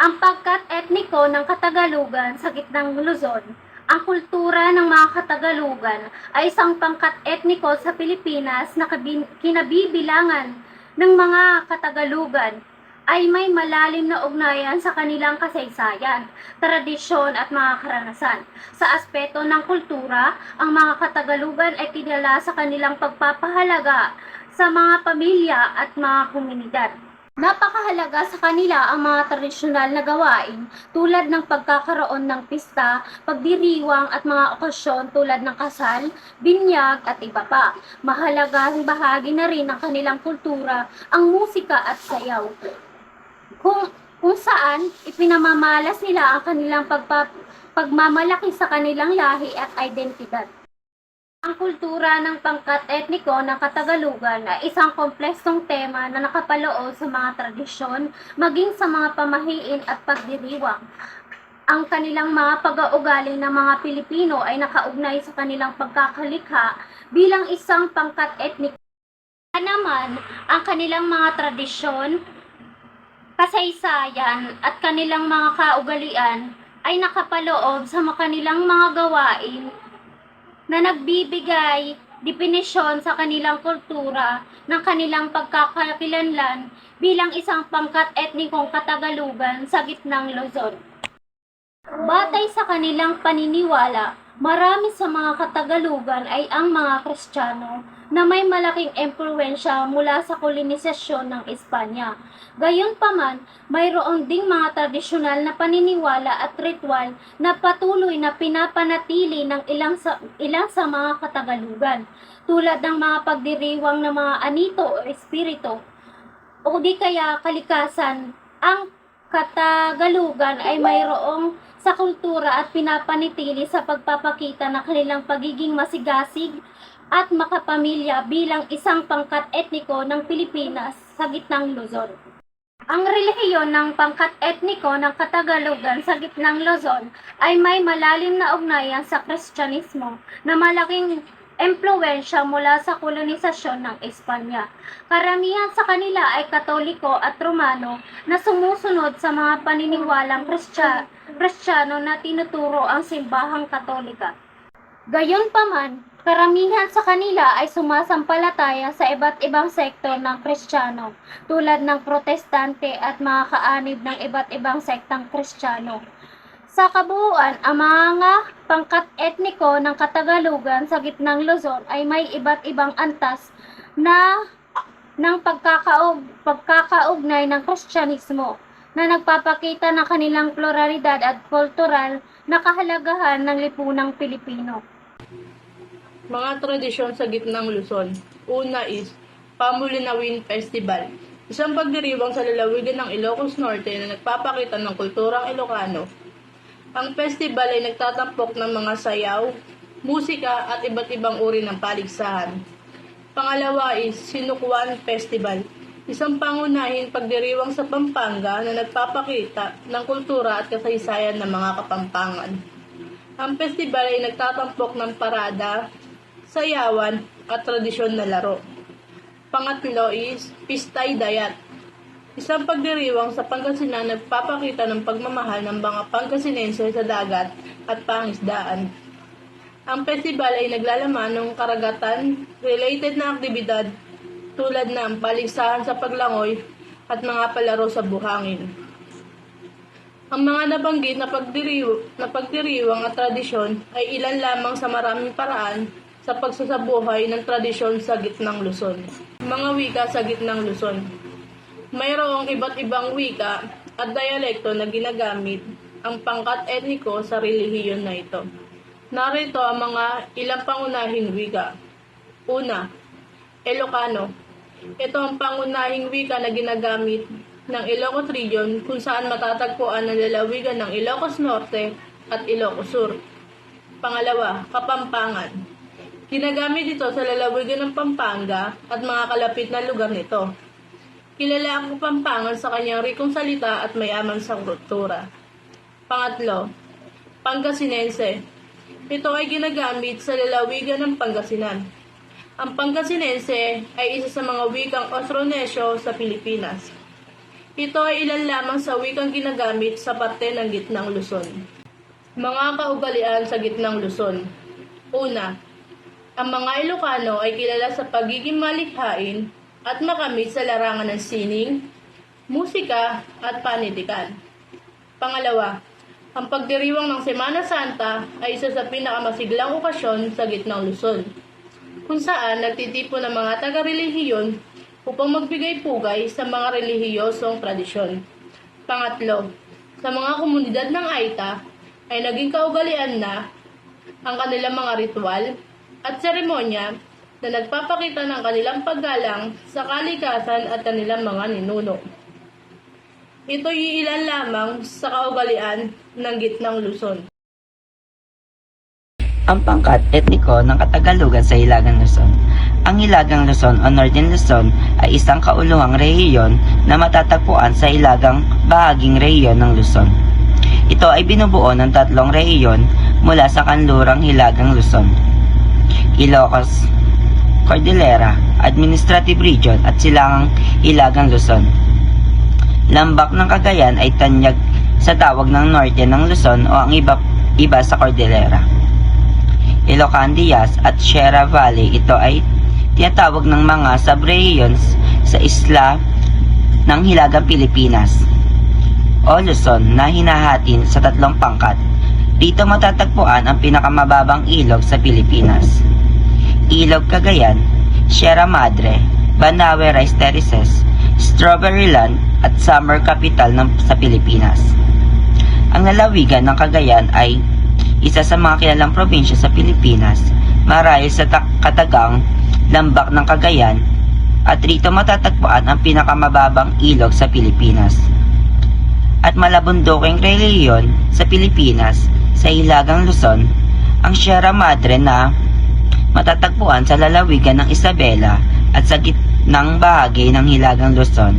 Ang pagkat-etniko ng Katagalugan sa gitnang Luzon. Ang kultura ng mga Katagalugan ay isang pangkat-etniko sa Pilipinas na kinabibilangan ng mga Katagalugan ay may malalim na ugnayan sa kanilang kasaysayan, tradisyon at mga karanasan. Sa aspeto ng kultura, ang mga Katagalugan ay kilala sa kanilang pagpapahalaga sa mga pamilya at mga komunidad. Napakahalaga sa kanila ang mga tradisyonal na gawain tulad ng pagkakaroon ng pista, pagdiriwang at mga okasyon tulad ng kasal, binyag at iba pa. Mahalagang bahagi na rin ng kanilang kultura ang musika at sayaw. Kung saan ipinamamalas nila ang kanilang pagmamalaki sa kanilang lahi at identidad. Ang kultura ng pangkat-etniko ng Katagalugan ay isang kompleksong tema na nakapaloob sa mga tradisyon, maging sa mga pamahiin at pagdiriwang. Ang kanilang mga pag-uugali ng mga Pilipino ay nakaugnay sa kanilang pagkakalikha bilang isang pangkat-etniko. Naman, ang kanilang mga tradisyon, kasaysayan at kanilang mga kaugalian ay nakapaloob sa kanilang mga gawain na nagbibigay definisyon sa kanilang kultura ng kanilang pagkakakilanlan bilang isang pangkat-etnikong Katagalugan sa gitnang Luzon. Batay sa kanilang paniniwala, marami sa mga Katagalugan ay ang mga Kristiyano na may malaking impluwensya mula sa kolonisasyon ng Espanya. Gayunpaman, mayroon ding mga tradisyonal na paniniwala at ritual na patuloy na pinapanatili ng ilang sa mga Katagalugan, tulad ng mga pagdiriwang ng mga anito o espiritu o di kaya kalikasan. Ang Katagalugan ay mayroong sa kultura at pinapanatili sa pagpapakita ng kanilang pagiging masigasig at makapamilya bilang isang pangkat-etniko ng Pilipinas sa gitnang Luzon. Ang relihiyon ng pangkat-etniko ng Katagalugan sa gitnang Luzon ay may malalim na ugnayan sa Kristyanismo na malaking impluwensya mula sa kolonisasyon ng Espanya. Karamihan sa kanila ay Katoliko at Romano na sumusunod sa mga paniniwalang Kristiyano na tinuturo ang simbahang Katolika. Gayunpaman, karamihan sa kanila ay sumasampalataya sa iba't ibang sektor ng Kristiyano, tulad ng Protestante at mga kaanib ng iba't ibang sektang Kristiyano. Sa kabuuan, ang mga pangkat-etniko ng Katagalugan sa gitnang Luzon ay may iba't ibang antas ng pagkakaugnay ng Kristyanismo na nagpapakita ng kanilang pluralidad at kultural na kahalagahan ng lipunang Pilipino. Mga tradisyon sa gitnang Luzon. Una is Pamulinawin Festival. Isang pagdiriwang sa lalawigan ng Ilocos Norte na nagpapakita ng kulturang Ilocano. Ang festival ay nagtatampok ng mga sayaw, musika at iba't ibang uri ng paligsahan. Pangalawa is Sinukwan Festival. Isang pangunahing pagdiriwang sa Pampanga na nagpapakita ng kultura at kasaysayan ng mga Kapampangan. Ang festival ay nagtatampok ng parada, sayawan at tradisyon na laro. Pangatlo is Pistay Dayat. Isang pagdiriwang sa Pangasinan na nagpapakita ng pagmamahal ng mga Pangasinense sa dagat at pangisdaan. Ang festival ay naglalaman ng karagatan-related na aktibidad tulad ng paligsahan sa paglangoy at mga palaro sa buhangin. Ang mga nabanggit na pagdiriwang at tradisyon ay ilan lamang sa maraming paraan sa pagsasabuhay ng tradisyon sa gitnang Luzon. Mga wika sa gitnang Luzon. Mayroong iba't ibang wika at dialekto na ginagamit ang pangkat-etniko sa relihiyon na ito. Narito ang mga ilang pangunahing wika. Una, Ilocano. Ito ang pangunahing wika na ginagamit ng Ilocos Region kung saan matatagpuan ang lalawigan ng Ilocos Norte at Ilocos Sur. Pangalawa, Kapampangan. Ginagamit ito sa lalawigan ng Pampanga at mga kalapit na lugar nito. Kilala ang Kapampangan sa kanyang rikong salita at mayaman sa kultura. Pangatlo, Pangasinense. Ito ay ginagamit sa lalawigan ng Pangasinan. Ang Pangasinense ay isa sa mga wikang Austronesyo sa Pilipinas. Ito ay ilan lamang sa wikang ginagamit sa parte ng gitnang Luzon. Mga kaugalian sa gitnang Luzon. Una, ang mga Ilocano ay kilala sa pagiging malikhain at makamit sa larangan ng sining, musika at panitikan. Pangalawa, ang pagdiriwang ng Semana Santa ay isa sa pinakamasiglang okasyon sa gitnang Luzon, kung saan nagtitipon ng mga taga-relihiyon upang magbigay-pugay sa mga relihiyosong tradisyon. Pangatlo, sa mga komunidad ng Aita ay naging kaugalian na ang kanilang mga ritual at seremonya na nagpapakita ng kanilang paggalang sa kalikasan at kanilang mga ninuno. Ito'y ilan lamang sa kaugalian ng gitnang Luzon. Ang pangkat etniko ng Katagalugan sa Hilagang Luzon. Ang Hilagang Luzon o Northern Luzon ay isang kauluhang rehiyon na matatagpuan sa hilagang bahaging rehiyon ng Luzon. Ito ay binubuo ng tatlong rehiyon mula sa kanlurang Hilagang Luzon, Ilocos, Cordillera, Administrative Region at Silangang Hilagang Luzon. Lambak ng Cagayan ay tanyag sa tawag ng norte ng Luzon o ang iba sa Cordillera. Ilocos Diaz at Sierra Valley, ito ay tinatawag ng mga subregions sa isla ng Hilagang Pilipinas o Luzon na hinahatin sa tatlong pangkat. Dito matatagpuan ang pinakamababang ilog sa Pilipinas, Ilog Cagayan, Sierra Madre, Banawe Rice Terraces, Strawberry Land at Summer Capital sa Pilipinas. Ang lalawigan ng Cagayan ay isa sa mga kilalang probinsya sa Pilipinas marahil sa katagang lambak ng Cagayan at rito matatagpuan ang pinakamababang ilog sa Pilipinas. At malabunduking relihiyon sa Pilipinas sa Hilagang Luzon, ang Sierra Madre na matatagpuan sa lalawigan ng Isabela at sa gitnang bahagi ng Hilagang Luzon,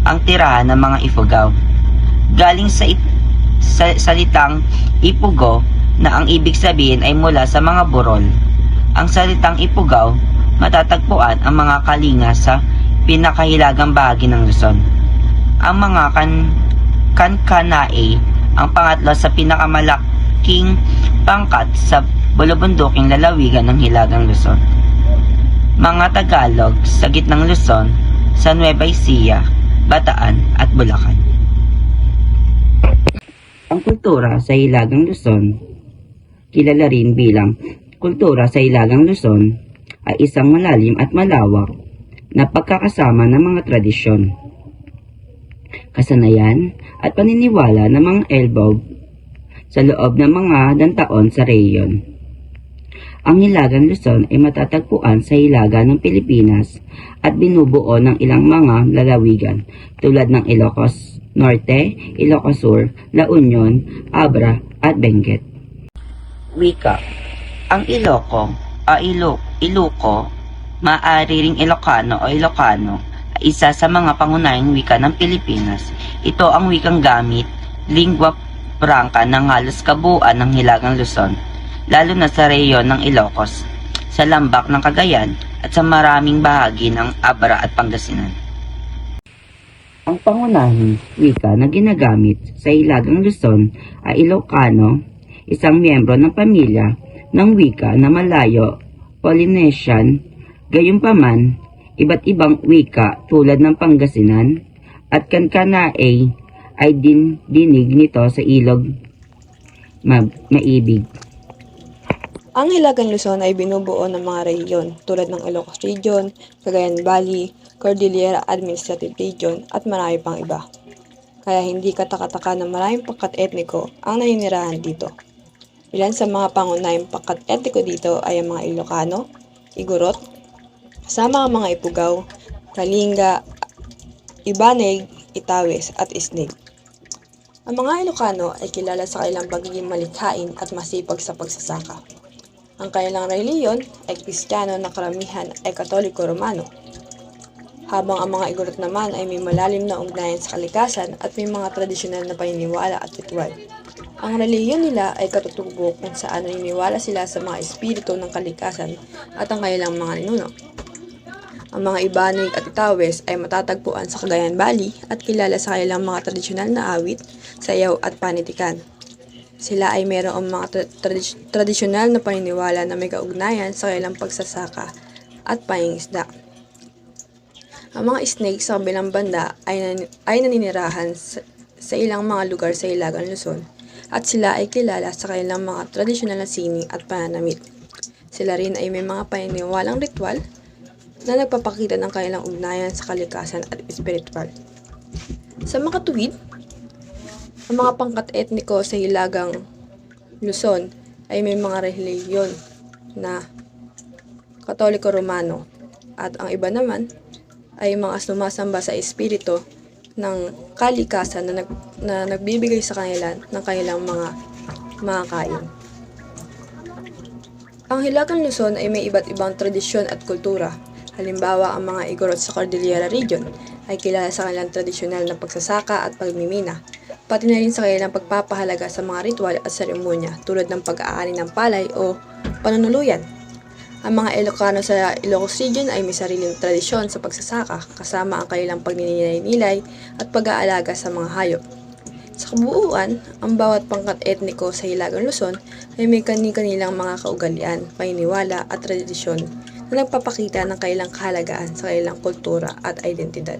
ang tirahan ng mga Ifugao. Galing sa salitang Ipugo na ang ibig sabihin ay mula sa mga burol. Ang salitang Ifugao matatagpuan ang mga kalinga sa pinakahilagang bahagi ng Luzon. Ang mga Kankanae ang pangatlo sa pinakamalaking pangkat sa bulubunduking lalawigan ng Hilagang Luzon. Mga Tagalog sa gitnang Luzon, sa Nueva Ecija, Bataan at Bulacan. Ang kultura sa Hilagang Luzon, kilala rin bilang kultura sa Hilagang Luzon, ay isang malalim at malawak na pagkakasama ng mga tradisyon, kasanayan at paniniwala ng mga Elbog sa loob ng mga dantaon sa rehiyon. Ang Hilagang Luzon ay matatagpuan sa hilaga ng Pilipinas at binubuo ng ilang mga lalawigan tulad ng Ilocos Norte, Ilocos Sur, La Union, Abra at Benguet. Wika. Ang Iloco, maaari ring Ilocano o Ilocano, ay isa sa mga pangunahing wika ng Pilipinas. Ito ang wikang gamit, lingua franca ng halos kabuuan ng Hilagang Luzon, lalo na sa rehiyon ng Ilocos, sa lambak ng Cagayan at sa maraming bahagi ng Abra at Pangasinan. Ang pangunahing wika na ginagamit sa Hilagang Luzon ay Ilocano, isang miyembro ng pamilya ng wika na Malayo Polynesian. Gayunpaman, iba't ibang wika tulad ng Pangasinan at Kankanae ay dinig nito sa ilog Maibig. Ang Hilagang Luzon ay binubuo ng mga rehiyon tulad ng Ilocos Region, Cagayan Valley, Cordillera Administrative Region at marami pang iba. Kaya hindi katakataka na maraming pangkat etniko ang naninirahan dito. Ilan sa mga pangunahing pangkat etniko dito ay ang mga Ilocano, Igorot, kasama ang mga Ifugao, Kalinga, Ibanag, Itawes at Isnig. Ang mga Ilocano ay kilala sa kanilang pagiging malikhain at masipag sa pagsasaka. Ang kanilang relihiyon ay Kristiyano na karamihan ay Katoliko Romano, habang ang mga Igorot naman ay may malalim na ugnayan sa kalikasan at may mga tradisyonal na paniniwala at ritual. Ang relihiyon nila ay katutubo kung saan naniniwala sila sa mga espiritu ng kalikasan at ang kanilang mga ninuno. Ang mga Ibanig at Itawes ay matatagpuan sa Cagayan Valley at kilala sa kanilang mga tradisyonal na awit, sayaw at panitikan. Sila ay mayroong mga tradisyonal na paniniwala na may kaugnayan sa kanilang pagsasaka at pangingisda. Ang mga snake sa kabilang banda ay naninirahan sa ilang mga lugar sa Hilagang Luzon at sila ay kilala sa kanilang mga tradisyonal na sining at pananamit. Sila rin ay may mga paniniwalang ritual na nagpapakita ng kanilang ugnayan sa kalikasan at espiritual. Sa makatuwid, ang mga pangkat etniko sa Hilagang Luzon ay may mga relihiyon na Katoliko Romano at ang iba naman ay mga sumasamba sa espiritu ng kalikasan na nagbibigay sa kanila ng kanilang mga kain. Ang Hilagang Luzon ay may iba't ibang tradisyon at kultura. Halimbawa, ang mga Igorot sa Cordillera Region ay kilala sa kanilang tradisyonal na pagsasaka at pagmimina, pati na rin sa kanilang pagpapahalaga sa mga ritual at seremonya tulad ng pag-aani ng palay o panunuluyan. Ang mga Ilocano sa Ilocos Region ay may sariling tradisyon sa pagsasaka kasama ang kanilang pagninilay-nilay at pag-aalaga sa mga hayop. Sa kabuuan, ang bawat pangkat etniko sa Hilagang Luzon ay may kani-kanilang mga kaugalian, paniniwala at tradisyon na nagpapakita ng kanilang kahalagaan sa kanilang kultura at identidad.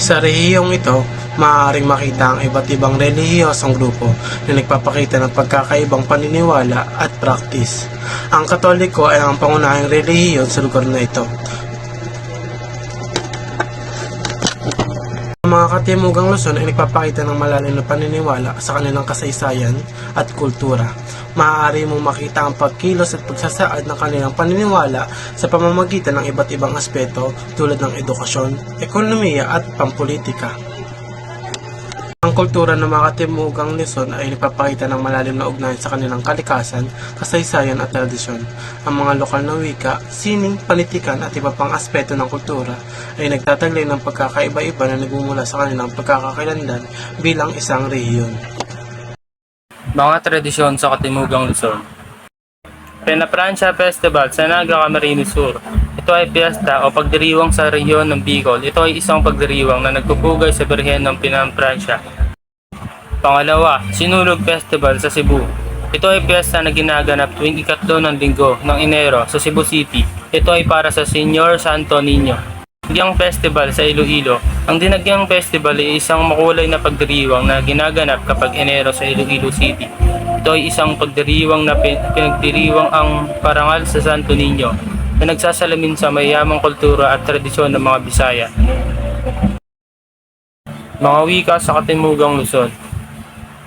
Sa rehiyong ito, maaaring makita ang iba't ibang relihiyosong grupo na nagpapakita ng pagkakaibang paniniwala at praktis. Ang Katoliko ay ang pangunahing relihiyon sa lugar na ito. Ang mga katimugang Luzon ay nagpapakita ng malalim na paniniwala sa kanilang kasaysayan at kultura. Maaari mong makita ang pagkilos at pagsasaad ng kanilang paniniwala sa pamamagitan ng iba't ibang aspeto tulad ng edukasyon, ekonomiya at pampolitika. Ang kultura ng mga katimugang Luzon ay nagpapakita ng malalim na ugnayan sa kanilang kalikasan, kasaysayan at tradisyon. Ang mga lokal na wika, sining, panitikan at iba pang aspeto ng kultura ay nagtataglay ng pagkakaiba-iba na nagmumula sa kanilang pagkakakilanlan bilang isang rehiyon. Mga tradisyon sa Katimugang Luzon. Penaprancia Festival sa Naga, Camarines Sur. Ito ay piyesta o pagdiriwang sa rehiyon ng Bicol. Ito ay isang pagdiriwang na nagpupugay sa birhen ng Penaprancia. Pangalawa, Sinulog Festival sa Cebu. Ito ay piyesta na ginaganap tuwing ikatlo ng linggo ng Enero sa Cebu City. Ito ay para sa Señor Santo Niño. Dinagyang Festival sa Iloilo. Ang Dinagyang Festival ay isang makulay na pagdiriwang na ginaganap kapag Enero sa Iloilo City. Ito ay isang pagdiriwang na pinagdiriwang ang parangal sa Santo Niño na nagsasalamin sa mayamang kultura at tradisyon ng mga Bisaya. Mga wika sa Katimugang Luzon.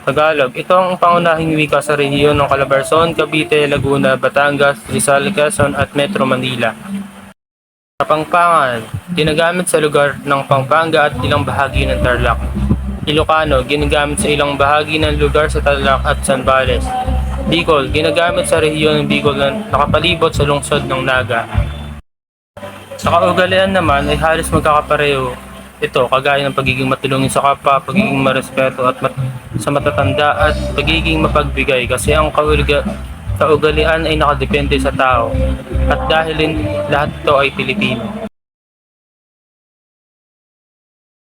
Tagalog. Ito ang pangunahing wika sa rehiyon ng Calabarzon, Cavite, Laguna, Batangas, Rizal, Quezon at Metro Manila. Kapampangan, ginagamit sa lugar ng Pampanga at ilang bahagi ng Tarlac. Ilocano, ginagamit sa ilang bahagi ng lugar sa Tarlac at Zambales. Bicol, ginagamit sa rehiyon ng Bicol na nakapalibot sa lungsod ng Naga. Sa kaugalian naman ay halos magkakapareho ito, kagaya ng pagiging matulungin sa kapwa, pagiging marespeto at sa matatanda at pagiging mapagbigay kasi ang kaugalian ay nakadepende sa tao at dahil lahat ito ay Pilipino.